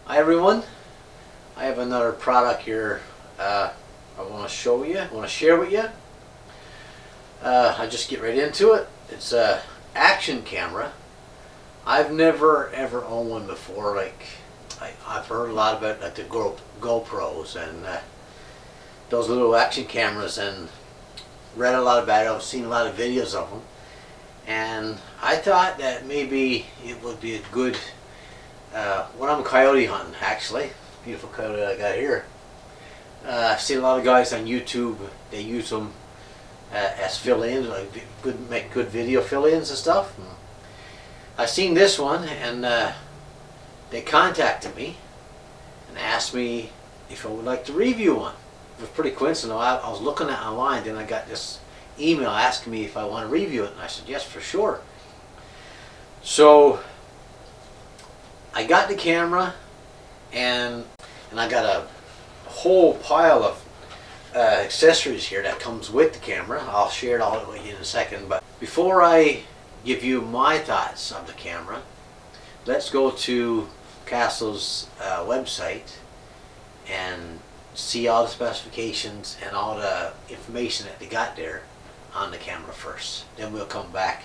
Hi everyone, I have another product here I want to show you, I want to share with you. I just get right into it. It's a action camera. I've never ever owned one before. I've heard a lot about like the GoPros and those little action cameras, and read a lot about it. I've seen a lot of videos of them, and I thought that maybe it would be a good when I'm coyote hunting, actually. Beautiful coyote I got here. I've seen a lot of guys on YouTube, they use them as fill-ins, like make good video fill-ins and stuff. I seen this one, and they contacted me and asked me if I would like to review one. It was pretty coincidental. I was looking at it online, then I got this email asking me if I want to review it, and I said yes, for sure. So I got the camera, and I got a whole pile of accessories here that comes with the camera. I'll share it all with you in a second, but before I give you my thoughts of the camera, let's go to Castle's website and see all the specifications and all the information that they got there on the camera first. Then we'll come back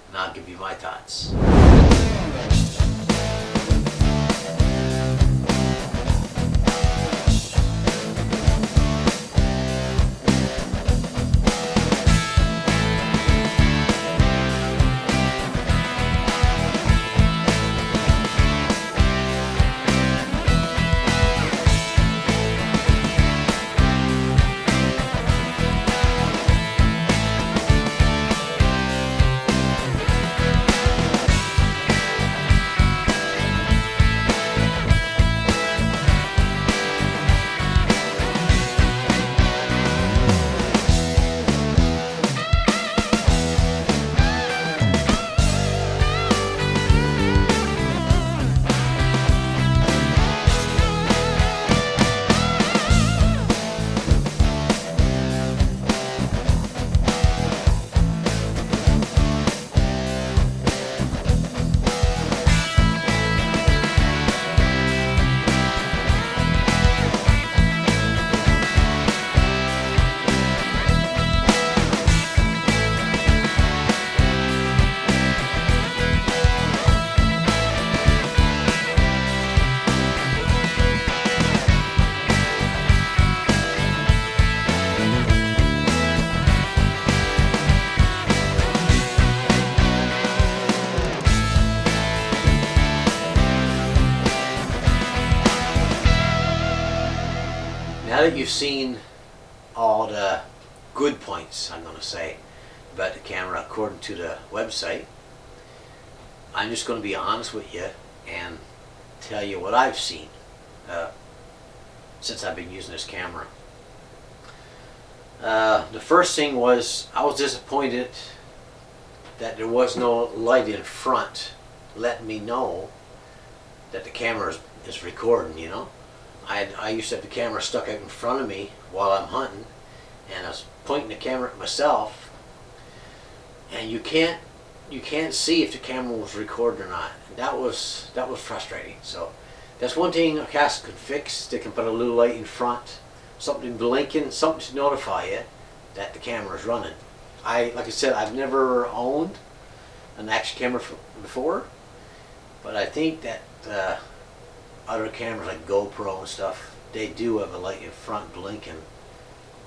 and I'll give you my thoughts. Now that you've seen all the good points, I'm going to say, about the camera according to the website, I'm just going to be honest with you and tell you what I've seen since I've been using this camera. The first thing was, I was disappointed that there was no light in front letting me know that the camera is recording, you know. I used to have the camera stuck out in front of me while I'm hunting, and I was pointing the camera at myself, and you can't see if the camera was recording or not. And that was frustrating. So that's one thing a Castle could fix. They can put a little light in front, something blinking, something to notify you that the camera is running. Like I said, I've never owned an action camera before, but I think that other cameras like GoPro and stuff, they do have a light in front blinking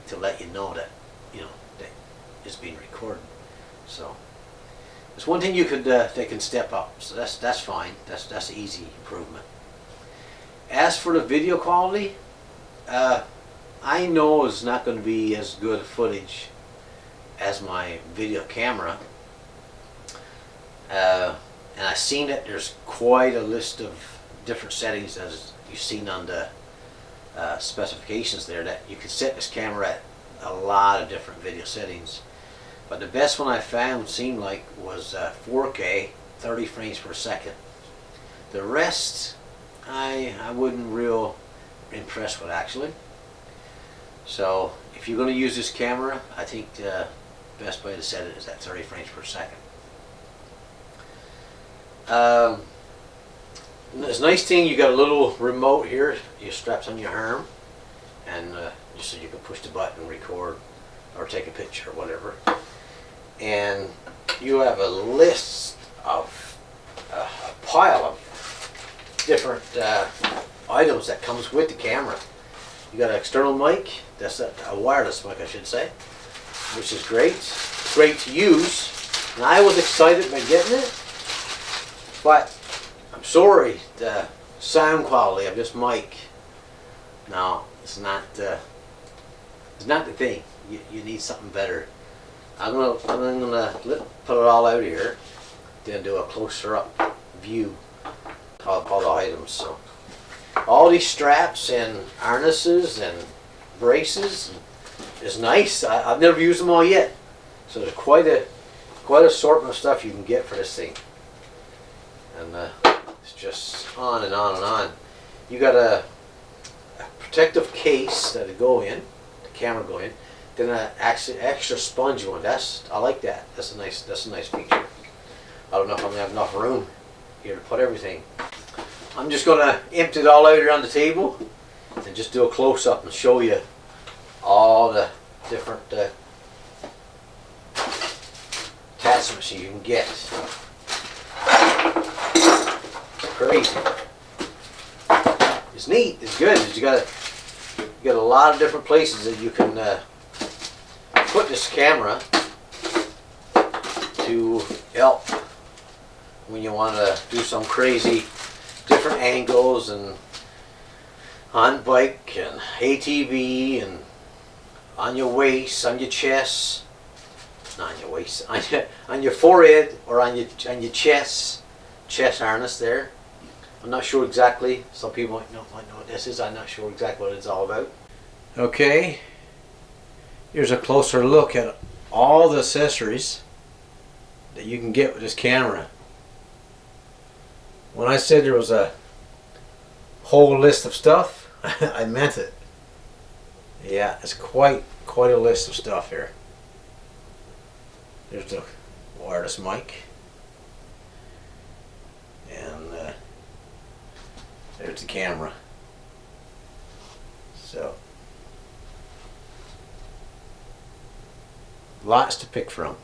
to let you know that, you know, that it's being recorded. So it's one thing you could they can step up. So that's fine. That's an easy improvement. As for the video quality, I know it's not going to be as good footage as my video camera. And I've seen that there's quite a list of different settings, as you've seen on the specifications there, that you can set this camera at a lot of different video settings. But the best one I found seemed like was 4K 30 frames per second. The rest I wouldn't real impressed with, actually. So if you're going to use this camera, I think the best way to set it is at 30 frames per second. And this nice thing, you got a little remote here. You straps on your arm, and just so you can push the button and record or take a picture or whatever. And you have a list of a pile of different items that comes with the camera. You got an external mic, that's a wireless mic I should say, which is great. It's great to use. And I was excited by getting it, but I'm sorry, the sound quality of this mic, no, it's not the thing. You need something better. I'm gonna put it all out here, then do a closer up view of all the items. So all these straps and harnesses and braces is nice. I've never used them all yet, so there's quite a assortment of stuff you can get for this thing, and it's just on and on and on. You got a protective case that'll go in, the camera go in, then an extra spongy one. I like that. That's a nice feature. I don't know if I'm gonna have enough room here to put everything. I'm just gonna empty it all out here on the table and just do a close up and show you all the different attachments you can get. Crazy. It's neat. It's good. You got a lot of different places that you can put this camera to help when you want to do some crazy different angles, and on bike and ATV and on your waist, on your chest, not on your waist, on your forehead or on your chest harness there. I'm not sure exactly. Some people might know what this is. I'm not sure exactly what it's all about. Okay, here's a closer look at all the accessories that you can get with this camera. When I said there was a whole list of stuff, I meant it. Yeah, it's quite a list of stuff here. There's the wireless mic, and there's the camera. So lots to pick from.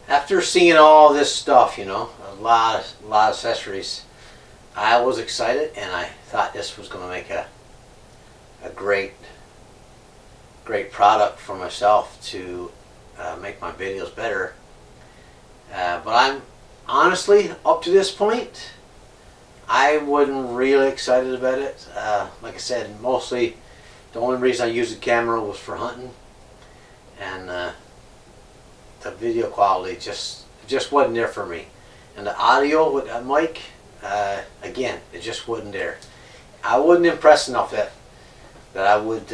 After seeing all this stuff, you know, a lot of accessories, I was excited, and I thought this was going to make a great product for myself to make my videos better. But I'm honestly, up to this point, I wasn't really excited about it. Like I said, mostly the only reason I used the camera was for hunting, and the video quality just wasn't there for me. And the audio with that mic, again, it just wasn't there. I wasn't impressed enough that I would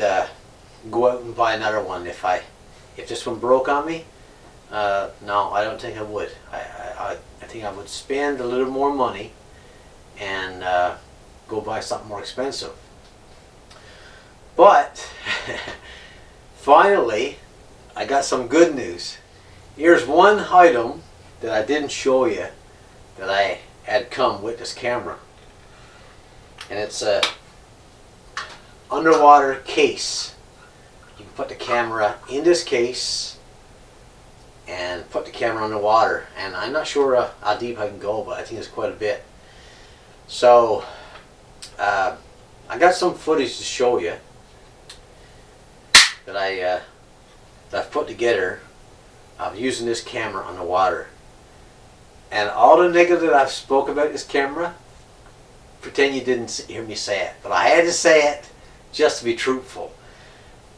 go out and buy another one if this one broke on me. No, I don't think I would. I think I would spend a little more money and go buy something more expensive. But finally, I got some good news. Here's one item that I didn't show you that I had come with this camera, and it's a underwater case. You can put the camera in this case and put the camera underwater, and I'm not sure how deep I can go, but I think it's quite a bit. So I got some footage to show you that I've put together of using this camera underwater. And all the negative that I've spoke about this camera, pretend you didn't hear me say it, but I had to say it just to be truthful.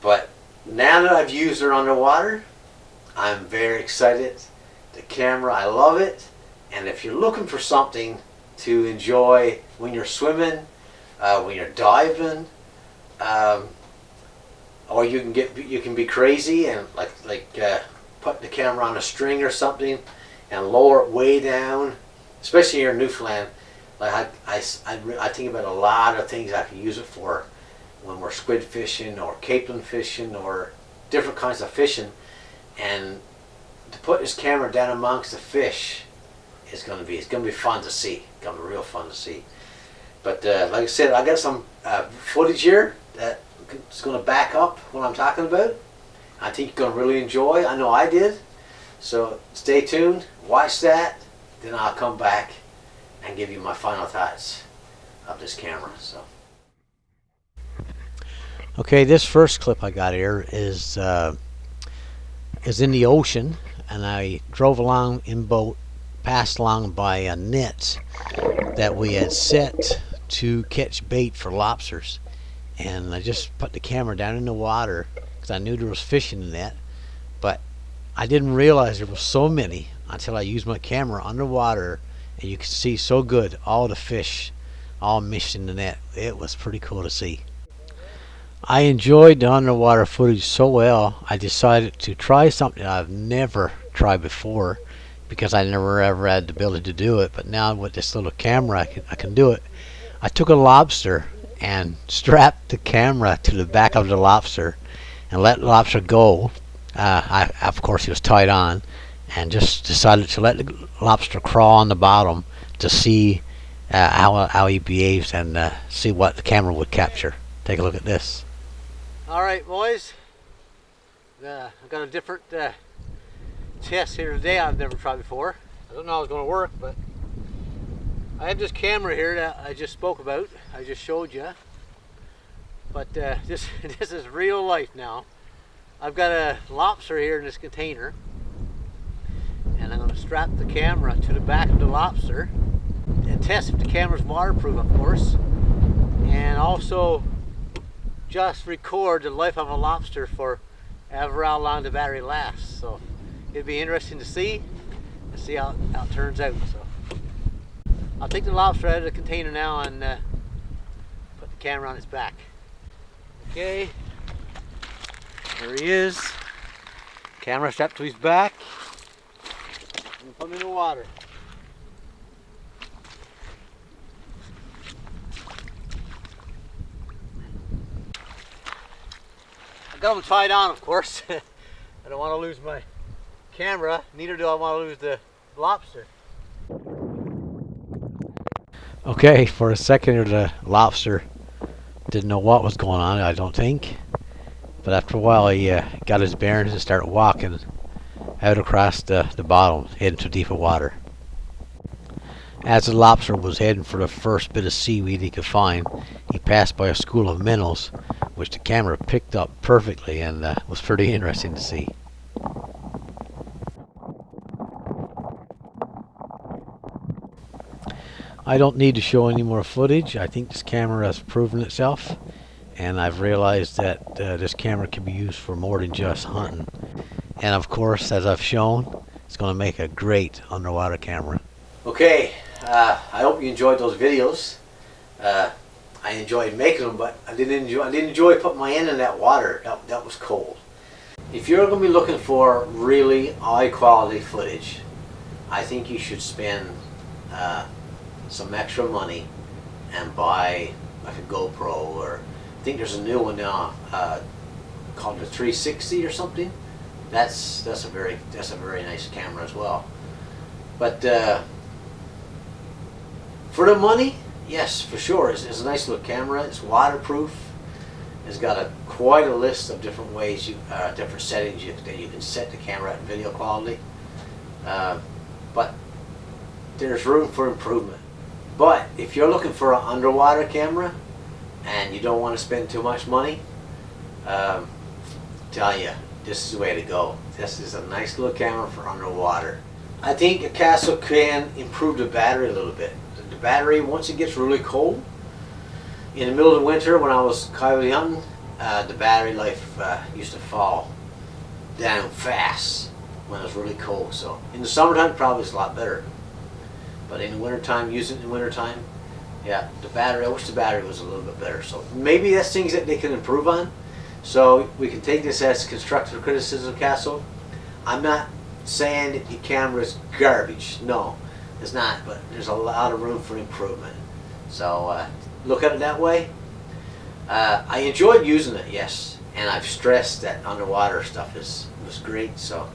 But now that I've used her underwater, I'm very excited. The camera, I love it. And if you're looking for something to enjoy when you're swimming, when you're diving, or you can be crazy and like put the camera on a string or something and lower it way down, especially here in Newfoundland. Like I think about a lot of things I can use it for when we're squid fishing or capelin fishing or different kinds of fishing. And to put this camera down amongst the fish it's gonna be fun to see. It's gonna be real fun to see. But like I said, I got some footage here that's gonna back up what I'm talking about. I think you're gonna really enjoy. I know I did. So stay tuned, watch that, then I'll come back and give you my final thoughts of this camera. So. Okay, this first clip I got here is in the ocean, and I drove along in boat, passed along by nets that we had set to catch bait for lobsters, and I just put the camera down in the water because I knew there was fish in the net, but I didn't realize there were so many until I used my camera underwater, and you could see so good all the fish all mixed in the net. It was pretty cool to see. I enjoyed the underwater footage so well, I decided to try something I've never tried before because I never ever had the ability to do it, but now with this little camera I can do it. I took a lobster and strapped the camera to the back of the lobster and let the lobster go. Of course he was tied on, and just decided to let the lobster crawl on the bottom to see how he behaves and see what the camera would capture. Take a look at this. Alright boys, I've got a different test here today I've never tried before. I don't know how it's going to work, but I have this camera here that I just spoke about, I just showed you, but this is real life now. I've got a lobster here in this container, and I'm going to strap the camera to the back of the lobster and test if the camera's waterproof, of course, and also just record the life of a lobster for ever how long the battery lasts. So it'd be interesting to see how it turns out. So I'll take the lobster out of the container now and put the camera on its back. Okay. There he is. Camera strapped to his back. And put him in the water. I got him tied on, of course. I don't want to lose my camera. Neither do I want to lose the lobster. Okay, for a second the lobster didn't know what was going on, I don't think. But after a while he got his bearings and started walking out across the bottom, heading to deeper water. As the lobster was heading for the first bit of seaweed he could find, he passed by a school of minnows, which the camera picked up perfectly and was pretty interesting to see. I don't need to show any more footage. I think this camera has proven itself, and I've realized that this camera can be used for more than just hunting. And of course, as I've shown, it's going to make a great underwater camera. Okay, I hope you enjoyed those videos. I enjoyed making them, but I didn't enjoy putting my hand in that water. That was cold. If you're going to be looking for really high quality footage, I think you should spend some extra money and buy like a GoPro, or I think there's a new one now called the 360 or something. That's a very nice camera as well. But for the money, yes, for sure, it's a nice little camera. It's waterproof. It's got quite a list of different ways, different settings that you can set the camera at video quality. But there's room for improvement. But if you're looking for an underwater camera and you don't want to spend too much money, tell you, this is the way to go. This is a nice little camera for underwater. I think a Castle can improve the battery a little bit. The battery, once it gets really cold, in the middle of the winter when I was coyote hunting, the battery life used to fall down fast when it was really cold. So in the summertime, probably it's a lot better. But in the wintertime, using it in the wintertime, yeah, the battery, I wish the battery was a little bit better. So maybe that's things that they can improve on. So we can take this as constructive criticism, Castle. I'm not saying that your camera is garbage. No, it's not. But there's a lot of room for improvement. So look at it that way. I enjoyed using it, yes. And I've stressed that underwater stuff was great. So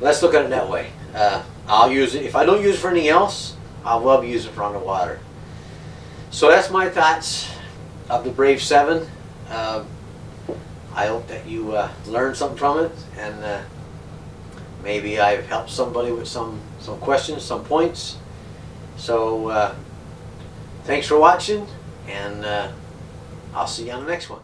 let's look at it that way. I'll use it, if I don't use it for anything else, I will use it for underwater. So that's my thoughts of the Brave7. I hope that you learned something from it, and maybe I've helped somebody with some questions, some points. So thanks for watching, and I'll see you on the next one.